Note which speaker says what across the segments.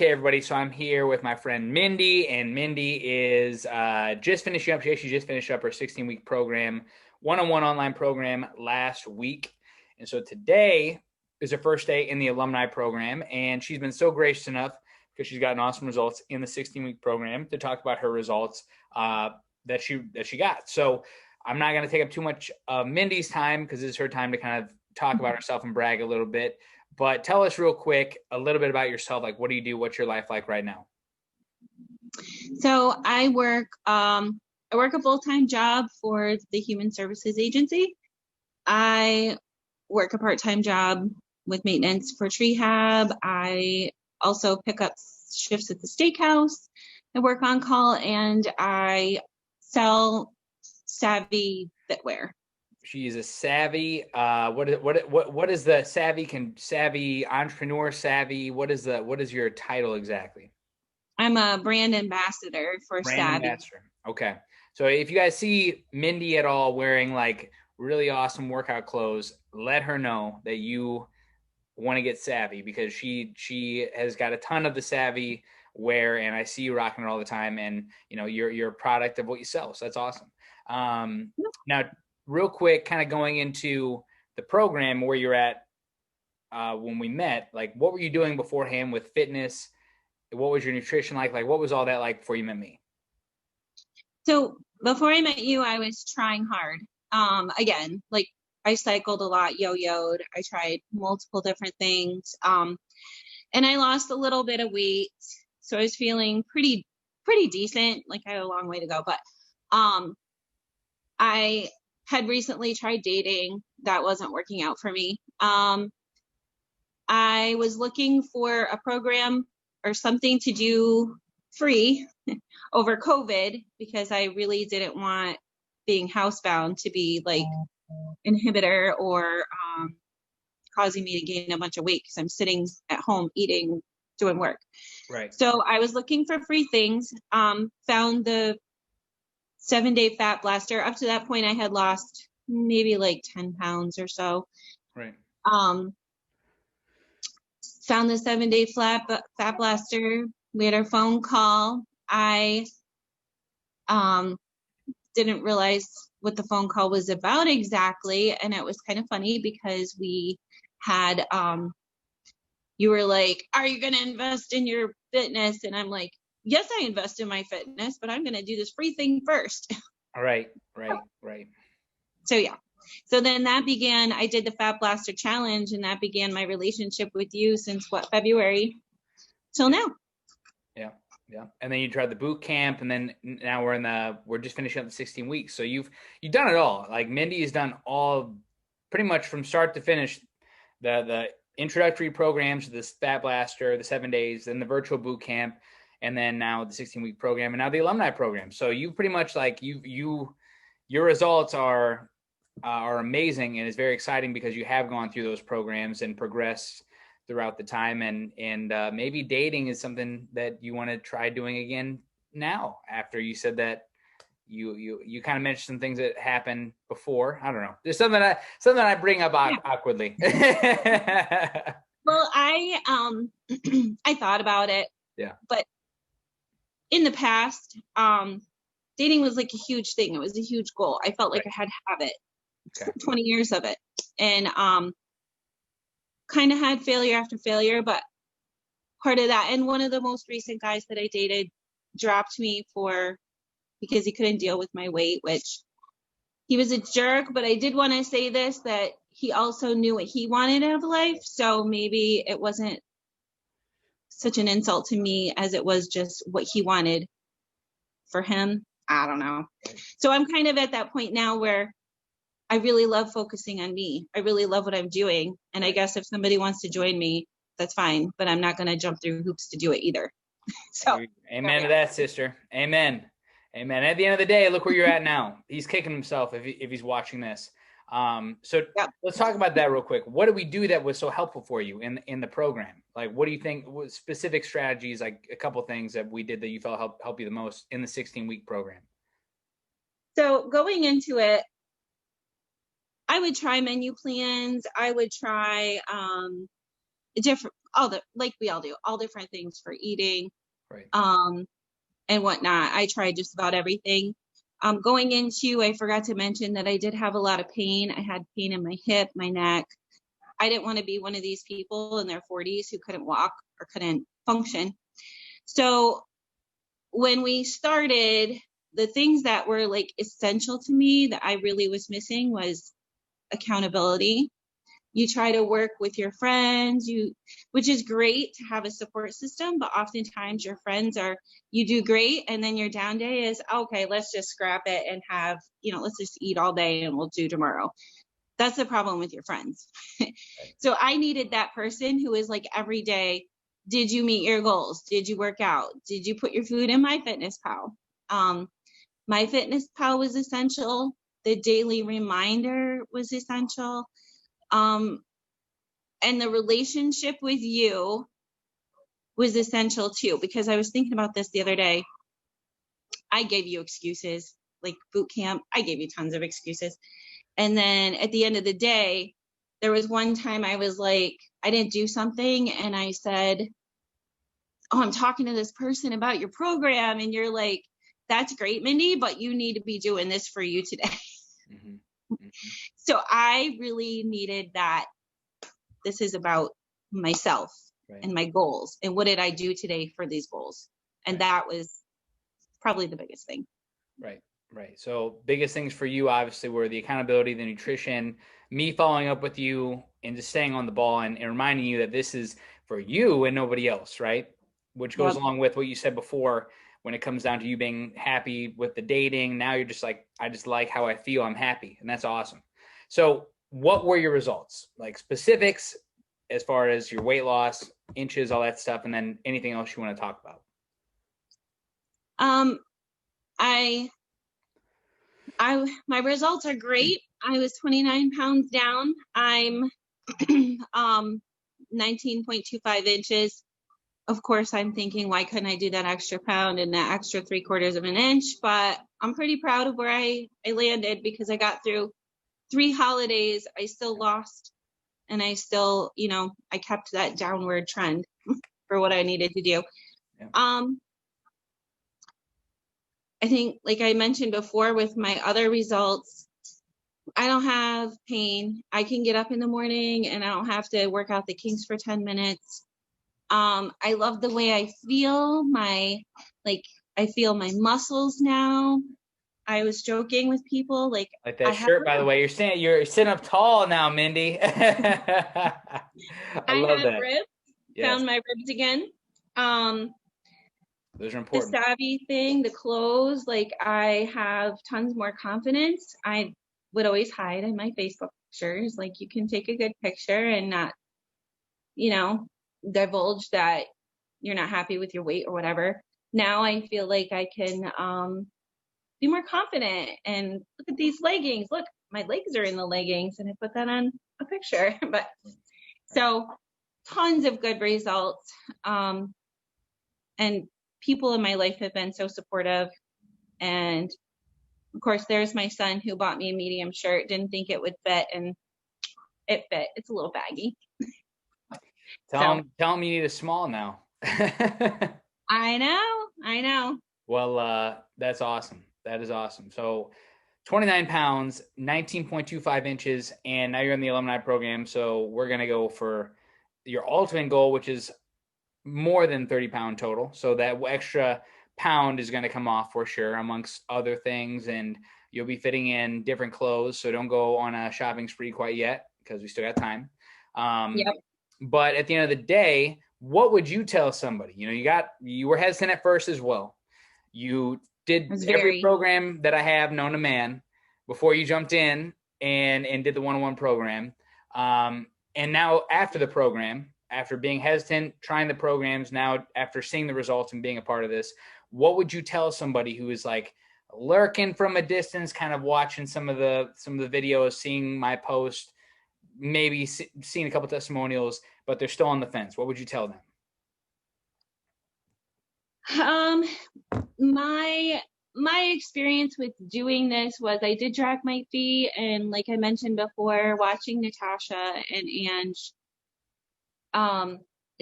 Speaker 1: Okay, everybody. So I'm here with my friend Mindy, and Mindy is just finishing up. She actually just finished up her 16-week program, one-on-one online program last week. And so today is her first day in the alumni program, and she's been so gracious enough because she's gotten awesome results in the 16-week program to talk about her results that she got. So I'm not going to take up too much of Mindy's time because this is her time to kind of talk about herself and brag a little bit. But tell us real quick a little bit about yourself. Like, what do you do? What's your life like right now?
Speaker 2: So I work a full-time job for the Human Services Agency. I work a part-time job with maintenance for rehab. I also pick up shifts at the steakhouse. I work on call, and I sell savvy fitwear.
Speaker 1: She is a savvy. What is the savvy entrepreneur savvy? What is your title exactly?
Speaker 2: I'm a brand ambassador for
Speaker 1: Brand
Speaker 2: Savvy.
Speaker 1: ambassador. Okay. So if you guys see Mindy at all wearing like really awesome workout clothes, let her know that you want to get savvy because she has got a ton of the savvy wear, and I see you rocking it all the time, and you're a product of what you sell. So that's awesome. Now, real quick, kind of going into the program where you're at when we met, like what were you doing beforehand with fitness? What was your nutrition like? Like what was all that like before you met me?
Speaker 2: So before I met you, I was trying hard. Again, like I cycled a lot, yo-yoed. I tried multiple different things. And I lost a little bit of weight. So I was feeling pretty decent. Like I had a long way to go, but I had recently tried dating. That wasn't working out for me. I was looking for a program or something to do free over COVID because I really didn't want being housebound to be like inhibitor or causing me to gain a bunch of weight because I'm sitting at home eating, doing work.
Speaker 1: Right.
Speaker 2: So I was looking for free things, found the 7-day fat blaster. Up to that point, I had lost maybe like 10 pounds or so.
Speaker 1: Right.
Speaker 2: Found the 7-day fat blaster. We had our phone call. I didn't realize what the phone call was about exactly, and it was kind of funny because we had you were like, are you going to invest in your fitness? And I'm like, yes, I invest in my fitness, but I'm going to do this free thing first.
Speaker 1: All right.
Speaker 2: So yeah, so then that began, I did the Fat Blaster Challenge, and that began my relationship with you since February till now.
Speaker 1: Yeah. And then you tried the boot camp, and then now we're just finishing up the 16 weeks. So you've done it all. Like Mindy has done all pretty much from start to finish, the introductory programs, the Fat Blaster, the 7 days, then the virtual boot camp, and then now the 16-week program, and now the alumni program. So you pretty much like your results are amazing, and it's very exciting because you have gone through those programs and progressed throughout the time, and maybe dating is something that you want to try doing again now after you said that you kind of mentioned some things that happened before. I don't know. There's something I bring up awkwardly.
Speaker 2: Well, I I thought about it.
Speaker 1: Yeah.
Speaker 2: But in the past, dating was like a huge thing. It was a huge goal. I felt like I had to have it. Okay. 20 years of it. And kind of had failure after failure, but part of that, and one of the most recent guys that I dated dropped me because he couldn't deal with my weight, which he was a jerk, but I did want to say this, that he also knew what he wanted out of life. So maybe it wasn't such an insult to me as it was just what he wanted for him. I don't know. So I'm kind of at that point now where I really love focusing on me. I really love what I'm doing. And I guess if somebody wants to join me, that's fine, but I'm not going to jump through hoops to do it either. So
Speaker 1: amen to that, sister. Amen. At the end of the day, look where you're at now. He's kicking himself if he's watching this. Let's talk about that real quick. What did we do that was so helpful for you in the program? Like, what do you think was specific strategies, like a couple things that we did that you felt help you the most in the 16-week program?
Speaker 2: So going into it, I would try menu plans. I would try like we all do, all different things for eating,
Speaker 1: Right.
Speaker 2: and whatnot. I tried just about everything. Going into, I forgot to mention that I did have a lot of pain. I had pain in my hip, my neck. I didn't want to be one of these people in their 40s who couldn't walk or couldn't function. So when we started, the things that were like essential to me that I really was missing was accountability. You try to work with your friends, which is great to have a support system, but oftentimes your friends you do great, and then your down day is, okay, let's just scrap it and have, let's just eat all day and we'll do tomorrow. That's the problem with your friends. So I needed that person who is like every day, did you meet your goals? Did you work out? Did you put your food in MyFitnessPal? MyFitnessPal was essential. The daily reminder was essential. And the relationship with you was essential too, because I was thinking about this the other day. I gave you excuses, like boot camp. I gave you tons of excuses. And then at the end of the day, there was one time I was like, I didn't do something. And I said, oh, I'm talking to this person about your program. And you're like, that's great, Mindy, but you need to be doing this for you today.
Speaker 1: Mm-hmm. Mm-hmm.
Speaker 2: So I really needed that. This is about myself and my goals. And what did I do today for these goals? And that was probably the biggest thing.
Speaker 1: Right. Right. So biggest things for you obviously were the accountability, the nutrition, me following up with you and just staying on the ball and reminding you that this is for you and nobody else, right? Which goes along with what you said before when it comes down to you being happy with the dating. Now you're just like, I just like how I feel. I'm happy. And that's awesome. So what were your results? Like specifics as far as your weight loss, inches, all that stuff, and then anything else you want to talk about?
Speaker 2: My results are great. I was 29 pounds down. I'm 19.25 inches. Of course, I'm thinking, why couldn't I do that extra pound and that extra 3/4 of an inch? But I'm pretty proud of where I landed, because I got through 3 holidays. I still lost, and I still, I kept that downward trend for what I needed to do. Yeah. I think, like I mentioned before, with my other results, I don't have pain. I can get up in the morning and I don't have to work out the kinks for 10 minutes. I love the way I feel. I feel my muscles now. I was joking with people, like
Speaker 1: that shirt, by the way. You're sitting up tall now, Mindy. I love that.
Speaker 2: Ribs. Yes. Found my ribs again.
Speaker 1: Those are important.
Speaker 2: The savvy thing, the clothes, like I have tons more confidence. I would always hide in my Facebook pictures. Like, you can take a good picture and not, divulge that you're not happy with your weight or whatever. Now I feel like I can be more confident and look at these leggings. Look, my legs are in the leggings, and I put that on a picture. But so tons of good results. And people in my life have been so supportive. And of course, there's my son who bought me a medium shirt, didn't think it would fit, and it fit. It's a little baggy.
Speaker 1: Tell him you need a small now.
Speaker 2: I know.
Speaker 1: Well, that's awesome. That is awesome. So 29 pounds, 19.25 inches, and now you're in the alumni program. So we're going to go for your ultimate goal, which is more than 30 pound total. So that extra pound is going to come off for sure, amongst other things. And you'll be fitting in different clothes. So don't go on a shopping spree quite yet, because we still got time. Yep. But at the end of the day, what would you tell somebody? You were hesitant at first as well. You did every program that I have known to man before you jumped in and did the one-on-one program. And now after the program, after being hesitant, trying the programs, now after seeing the results and being a part of this, what would you tell somebody who is like lurking from a distance, kind of watching some of the videos, seeing my post, maybe seeing a couple testimonials, but they're still on the fence? What would you tell them?
Speaker 2: My experience with doing this was I did drag my feet, and like I mentioned before, watching Natasha and Ange,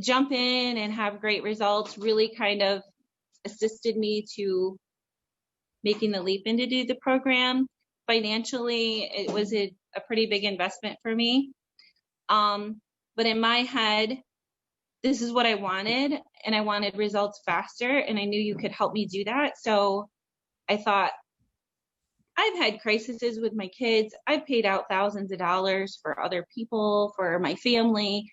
Speaker 2: jump in and have great results really kind of assisted me to making the leap into do the program. Financially, it was a pretty big investment for me. But in my head, this is what I wanted, and I wanted results faster, and I knew you could help me do that. So I thought, I've had crises with my kids. I've paid out thousands of dollars for other people, for my family.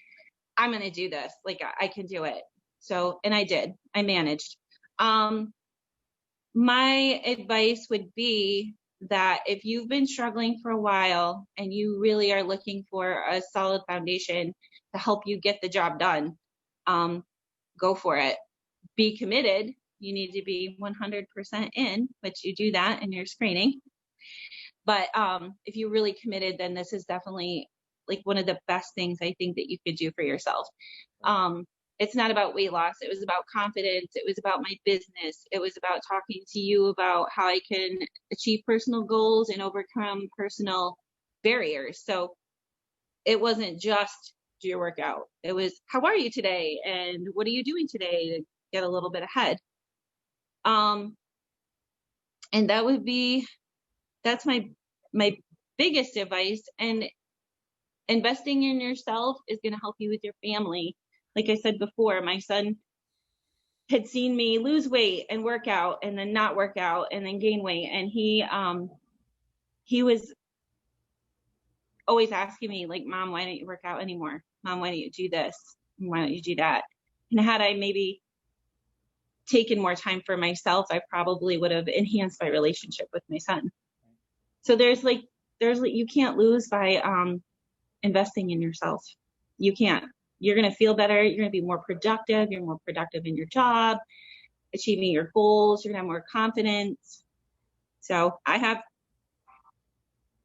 Speaker 2: I'm going to do this. Like, I can do it. So, and I did. I managed. My advice would be that if you've been struggling for a while and you really are looking for a solid foundation to help you get the job done, go for it. Be committed. You need to be 100% in, which you do that in your screening. But if you're really committed, then this is definitely like one of the best things I think that you could do for yourself. It's not about weight loss. It was about confidence. It was about my business. It was about talking to you about how I can achieve personal goals and overcome personal barriers. So it wasn't just do your workout. It was, how are you today? And what are you doing today to get a little bit ahead? And that would be, that's my biggest advice. And investing in yourself is going to help you with your family. Like I said before, my son had seen me lose weight and work out and then not work out and then gain weight. And he was always asking me, like, Mom, why don't you work out anymore? Mom, why don't you do this? Why don't you do that? And had I maybe taken more time for myself, I probably would have enhanced my relationship with my son. So there's you can't lose by investing in yourself. You can't. You're going to feel better. You're going to be more productive. You're more productive in your job, achieving your goals. You're going to have more confidence. So I have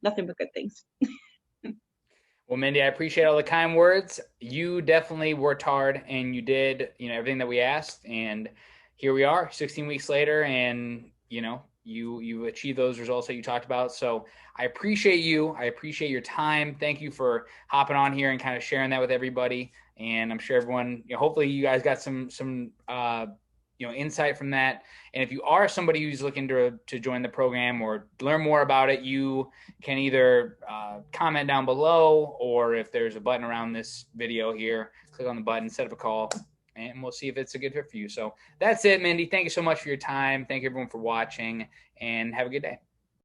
Speaker 2: nothing but good things.
Speaker 1: Well, Mindy, I appreciate all the kind words. You definitely worked hard, and you did, everything that we asked. And here we are, 16 weeks later, and you achieved those results that you talked about. So I appreciate you. I appreciate your time. Thank you for hopping on here and kind of sharing that with everybody. And I'm sure everyone, hopefully you guys got some insight from that. And if you are somebody who's looking to join the program or learn more about it, you can either comment down below, or if there's a button around this video here, click on the button, set up a call, and we'll see if it's a good fit for you. So that's it, Mindy. Thank you so much for your time. Thank you everyone for watching, and have a good day.